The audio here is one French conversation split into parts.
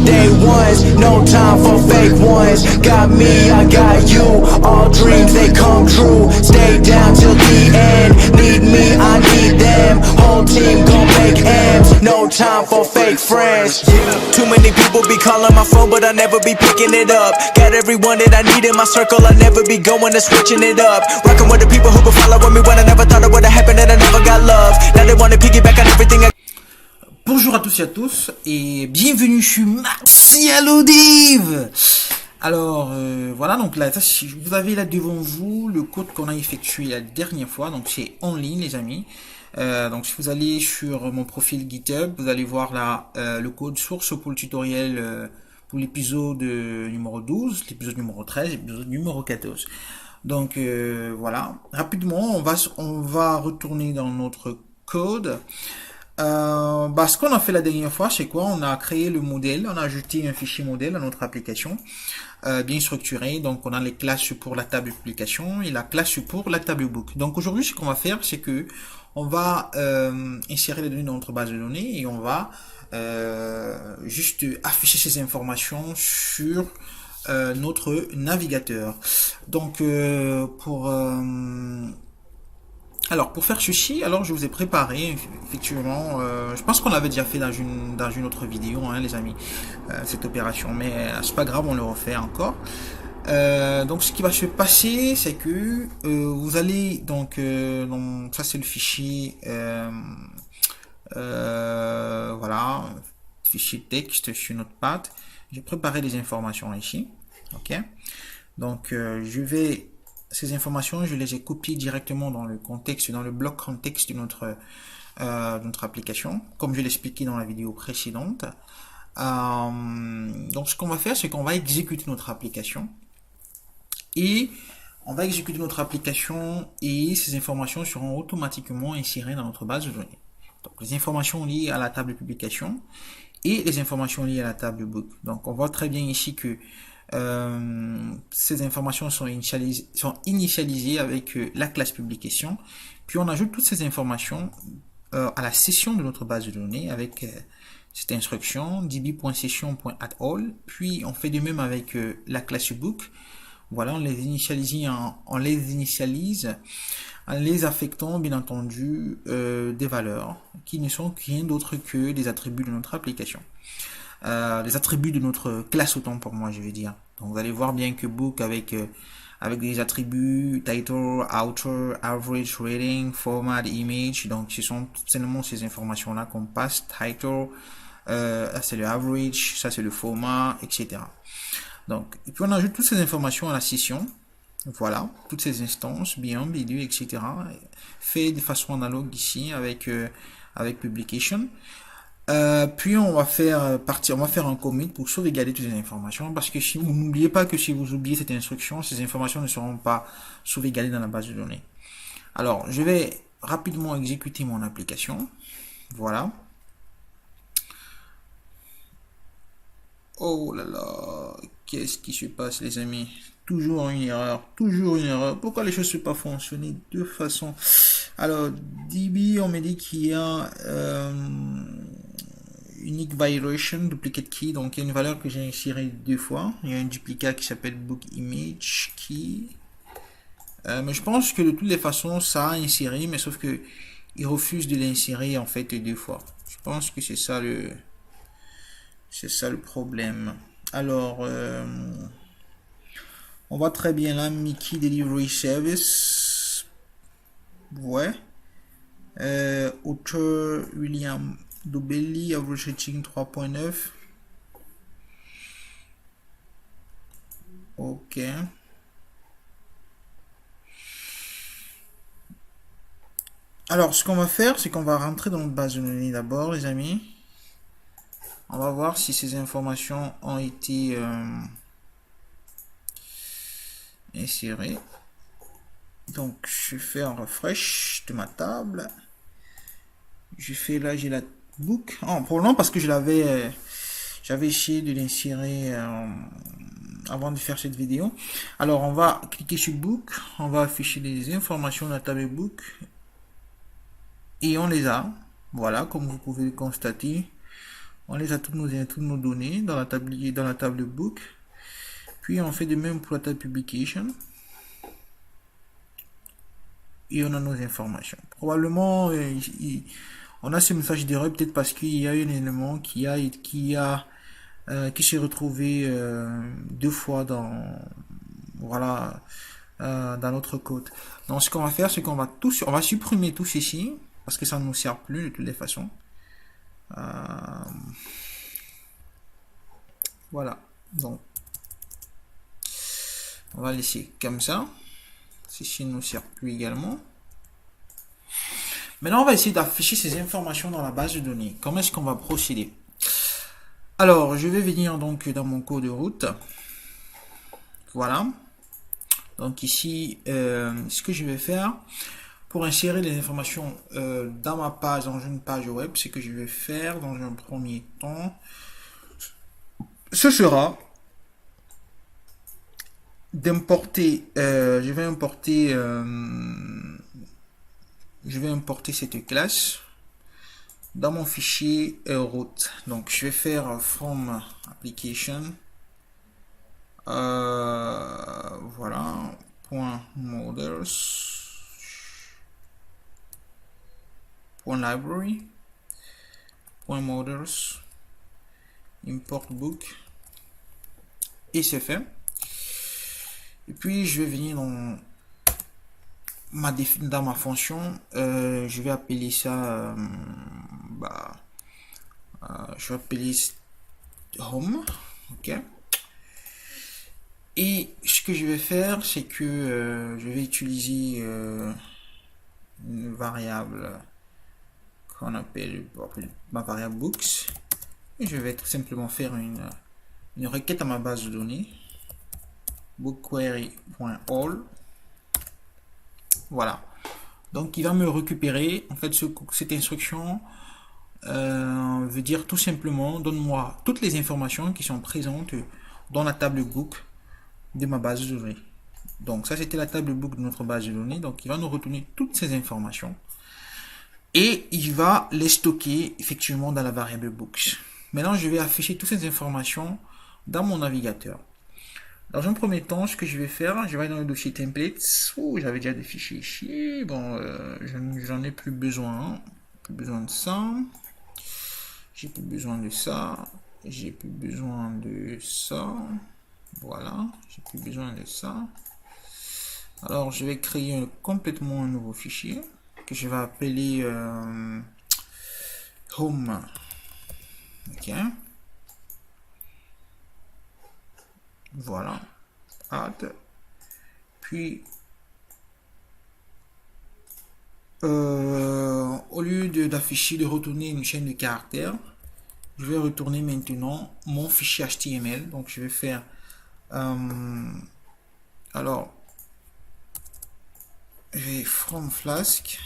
day ones, no time for fake ones. Got me, I got you, all dreams they come true. Stay down till the end, need me, I need them. Whole team gon' make M's, no time for fake friends. Too many people be calling my phone, but I never be picking it up. Got everyone that I need in my circle, I never be going and switching it up. Rockin' with the people who been following me when I never thought it would've happened and I never got love. Now they wanna piggyback on everything I... Bonjour à tous et à tous et bienvenue, je suis Martial Audive. Alors voilà, donc là vous avez là devant vous le code qu'on a effectué la dernière fois, donc c'est en ligne les amis. Donc si vous allez sur mon profil GitHub, vous allez voir là le code source pour le tutoriel pour l'épisode numéro 12, l'épisode numéro 13, l'épisode numéro 14. Donc voilà, rapidement on va retourner dans notre code. Ce qu'on a fait la dernière fois, c'est quoi? On a créé le modèle, on a ajouté un fichier modèle à notre application bien structuré. Donc on a les classes pour la table publication et la classe pour la table book. Donc aujourd'hui, ce qu'on va faire, c'est que on va insérer les données dans notre base de données et on va juste afficher ces informations sur notre navigateur. Donc pour faire ceci, alors je vous ai préparé effectivement, je pense qu'on l'avait déjà fait dans une autre vidéo, hein, les amis, cette opération, mais c'est pas grave, on le refait encore. Donc ce qui va se passer, c'est que vous allez donc ça c'est le fichier, voilà, fichier texte sur Notepad. J'ai préparé des informations ici, ok. Donc ces informations, je les ai copiées directement dans le contexte, dans le bloc contexte de notre application, comme je l'expliquais dans la vidéo précédente. Donc ce qu'on va faire, c'est qu'on va exécuter notre application. Et on va exécuter notre application et ces informations seront automatiquement insérées dans notre base de données. Donc les informations liées à la table de publication et les informations liées à la table book. Donc on voit très bien ici que ces informations sont initialisées avec la classe publication, puis on ajoute toutes ces informations à la session de notre base de données avec cette instruction db.session.addAll, puis on fait de même avec la classe book. Voilà, on les initialise en les affectant bien entendu des valeurs qui ne sont rien d'autre que des attributs de notre application. Les attributs de notre classe, autant pour moi je vais dire. Donc vous allez voir bien que book avec des attributs title, author, average, rating, format, image. Donc ce sont seulement ces informations là qu'on passe. Title, c'est le average, ça c'est le format, etc. Donc et puis on ajoute toutes ces informations à la session. Voilà, toutes ces instances, bien, bidu, etc. Fait de façon analogue ici avec publication. Puis on va faire un commit pour sauvegarder toutes les informations, parce que si vous n'oubliez pas que si vous oubliez cette instruction, ces informations ne seront pas sauvegardées dans la base de données. Alors je vais rapidement exécuter mon application. Voilà. Oh là là, qu'est-ce qui se passe les amis? Toujours une erreur, toujours une erreur. Pourquoi les choses ne peuvent pas fonctionner de façon... Alors DB, on me dit qu'il y a unique violation, duplicate key, donc il y a une valeur que j'ai insérée deux fois. Il y a un duplicate qui s'appelle book image key. Mais je pense que de toutes les façons ça a inséré, mais sauf que il refuse de l'insérer en fait deux fois. Je pense que c'est ça le problème. Alors on voit très bien là Mickey Delivery Service. Ouais. Auteur William Dobelli, average rating 3.9. Ok. Alors ce qu'on va faire, c'est qu'on va rentrer dans notre base de données d'abord les amis. On va voir si ces informations ont été insérées. Donc je fais un refresh de ma table. Je fais là, j'ai la book. Pour le moment parce que j'avais essayé de l'insérer avant de faire cette vidéo. Alors on va cliquer sur book, on va afficher les informations de la table book et on les a. Voilà, comme vous pouvez le constater, On les a toutes nos données dans la table book. Puis on fait de même pour la table publication. Et on a nos informations. Probablement, on a ce message d'erreur peut-être parce qu'il y a un élément qui s'est retrouvé deux fois dans notre code. Donc ce qu'on va faire, c'est qu'on va supprimer tout ceci parce que ça ne nous sert plus de toutes les façons. Voilà. Donc on va laisser comme ça. Ceci ne nous sert plus également. Maintenant, on va essayer d'afficher ces informations dans la base de données. Comment est-ce qu'on va procéder? Alors, je vais venir donc dans mon code de route. Voilà. Donc ici, ce que je vais faire pour insérer les informations dans ma page, dans une page web, c'est que je vais faire dans un premier temps, ce sera d'importer, je vais importer cette classe dans mon fichier route. Donc je vais faire from application voilà .models .library .models import book et c'est fait. Et puis je vais venir dans ma fonction, je vais appeler ça je vais appeler home, ok. Et ce que je vais faire, c'est que je vais utiliser une variable qu'on appelle ma variable books, et je vais tout simplement faire une requête à ma base de données bookquery.all. Voilà, donc il va me récupérer en fait cette instruction veut dire tout simplement donne-moi toutes les informations qui sont présentes dans la table book de ma base de données. Donc ça c'était la table book de notre base de données, donc il va nous retourner toutes ces informations et il va les stocker effectivement dans la variable books. Maintenant je vais afficher toutes ces informations dans mon navigateur. Dans un premier temps, ce que je vais faire, je vais aller dans le dossier templates. Oh, j'avais déjà des fichiers ici. Bon, j'en ai plus besoin. Plus besoin de ça. J'ai plus besoin de ça. J'ai plus besoin de ça. Voilà, j'ai plus besoin de ça. Alors, je vais créer complètement un nouveau fichier que je vais appeler home. Ok. Voilà, add, puis au lieu d'afficher, de retourner une chaîne de caractères, je vais retourner maintenant mon fichier HTML. Donc je vais faire alors je vais from flask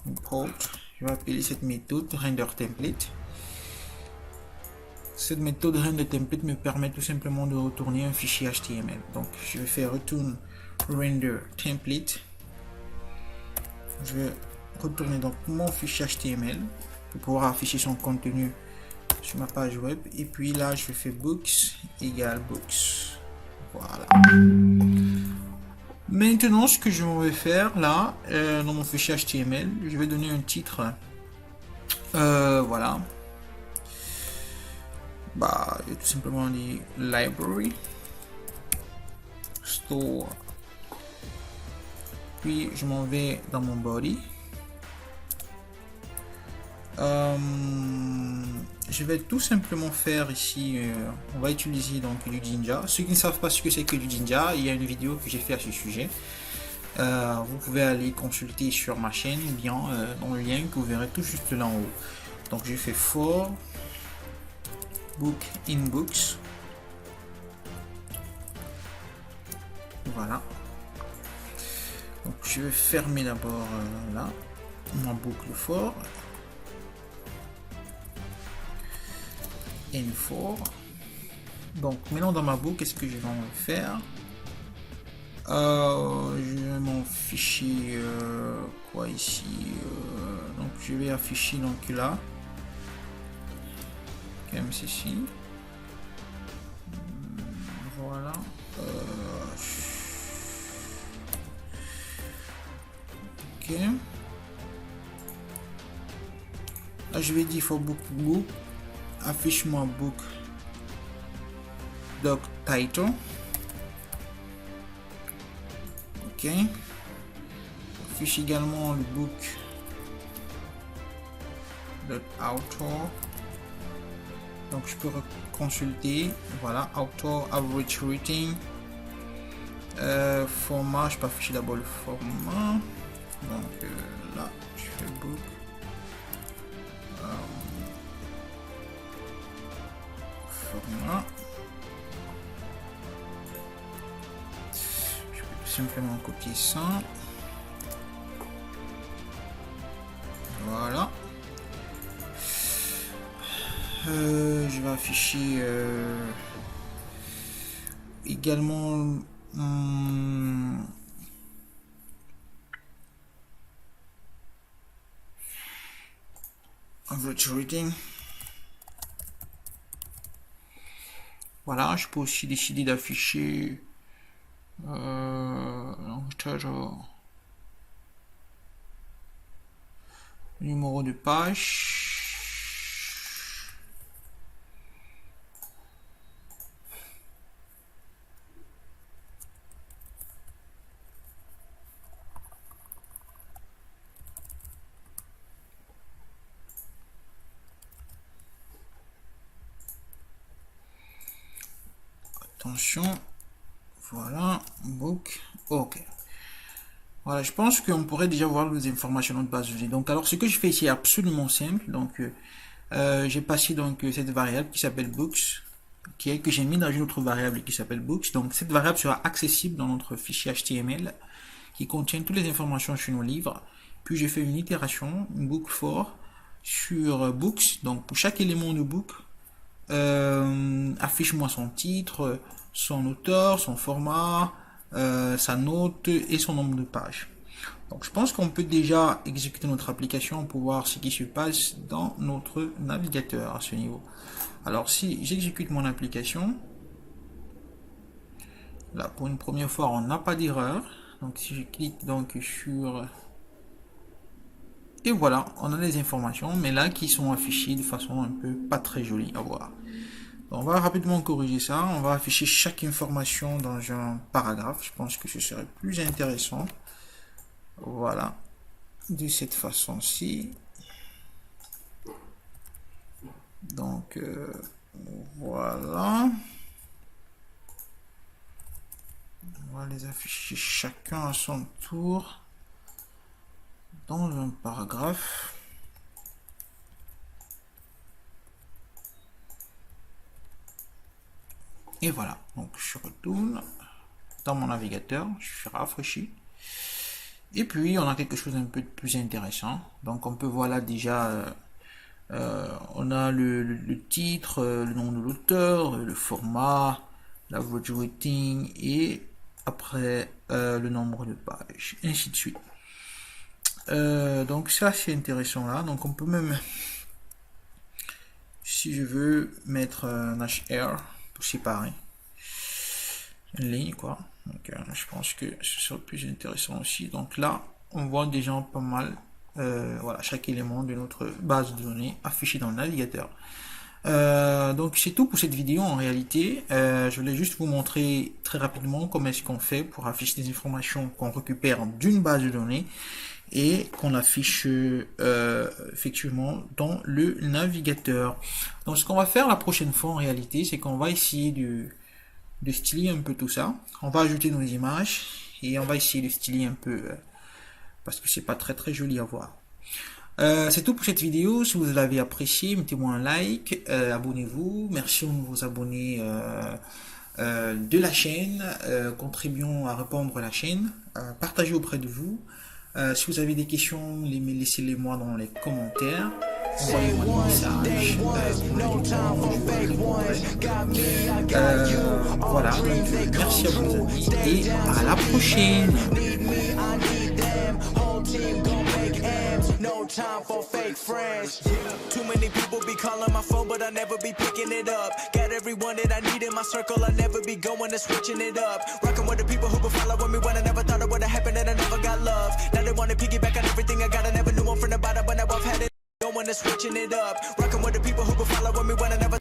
import, je vais appeler cette méthode render template. Cette méthode render template me permet tout simplement de retourner un fichier HTML. Donc je vais faire return render template. Je vais retourner donc mon fichier HTML pour pouvoir afficher son contenu sur ma page web. Et puis là je fais books égale books. Voilà. Maintenant ce que je vais faire là dans mon fichier HTML, je vais donner un titre. Voilà. Je vais tout simplement dire library store, puis je m'en vais dans mon body. Je vais tout simplement faire ici, on va utiliser donc du Jinja. Ceux qui ne savent pas ce que c'est que du Jinja, il y a une vidéo que j'ai fait à ce sujet. Vous pouvez aller consulter sur ma chaîne ou bien dans le lien que vous verrez tout juste là en haut. Donc je fais for book in books. Voilà. Donc je vais fermer d'abord là ma boucle for in for. Donc maintenant dans ma boucle, qu'est-ce que je vais en faire? Je vais mon fichier quoi ici, donc je vais afficher donc là MCC. Voilà. Ok. Là, je vais dire for book. Affiche-moi book. Doc title. Ok. Affiche également le book. Doc author. Donc je peux consulter. Voilà, author, average rating. Format, je peux afficher d'abord le format. Donc là, je fais book. Format. Je peux tout simplement copier ça. Voilà. Je vais afficher également average rating. Voilà, je peux aussi décider d'afficher numéro de page. Attention, voilà, book, ok. Voilà, je pense qu'on pourrait déjà voir les informations de notre base de données. Donc, alors, ce que je fais ici est absolument simple. Donc, j'ai passé donc cette variable qui s'appelle books, que j'ai mis dans une autre variable qui s'appelle books. Donc, cette variable sera accessible dans notre fichier HTML qui contient toutes les informations sur nos livres. Puis, j'ai fait une itération, une book for, sur books. Donc, pour chaque élément de book, affiche-moi son titre, son auteur, son format, sa note et son nombre de pages. Donc je pense qu'on peut déjà exécuter notre application pour voir ce qui se passe dans notre navigateur à ce niveau. Alors si j'exécute mon application, là pour une première fois on n'a pas d'erreur. Donc si je clique donc sur... Et voilà, on a les informations, mais là qui sont affichées de façon un peu pas très jolie à voir. On va rapidement corriger ça. On va afficher chaque information dans un paragraphe. Je pense que ce serait plus intéressant. Voilà. De cette façon-ci. Donc, voilà. On va les afficher chacun à son tour dans un paragraphe. Et voilà, donc je retourne dans mon navigateur, je rafraîchis. Et puis on a quelque chose d'un peu plus intéressant. Donc on peut voir là déjà, on a le titre, le nom de l'auteur, le format, l'average rating et après le nombre de pages, ainsi de suite. Donc ça c'est intéressant là. Donc on peut même, si je veux, mettre un HR pour séparer une ligne quoi. Donc je pense que ce serait plus intéressant aussi. Donc là on voit déjà pas mal voilà, chaque élément de notre base de données affiché dans le navigateur. Donc c'est tout pour cette vidéo en réalité. Je voulais juste vous montrer très rapidement comment est-ce qu'on fait pour afficher des informations qu'on récupère d'une base de données et qu'on affiche effectivement dans le navigateur. Donc ce qu'on va faire la prochaine fois en réalité, c'est qu'on va essayer de styler un peu tout ça. On va ajouter nos images et on va essayer de styler un peu parce que c'est pas très joli à voir. C'est tout pour cette vidéo. Si vous l'avez apprécié, mettez-moi un like, abonnez-vous. Merci aux nouveaux abonnés de la chaîne. Contribuons à répandre la chaîne. Partagez auprès de vous. Si vous avez des questions, laissez-les moi dans les commentaires. Envoyez-moi des messages. Voilà. Merci à vous amis et à la prochaine. no time for fake friends. Too many people be calling my phone, but I never be picking it up. Got everyone that I need in my circle, I never be going and switching it up. Rocking with the people who been following me when I never thought it would've happened and I never got love. Now they wanna piggyback on everything I got, I never knew one from the bottom, but now I've had it. Going and switching it up. Rocking with the people who been following me when I never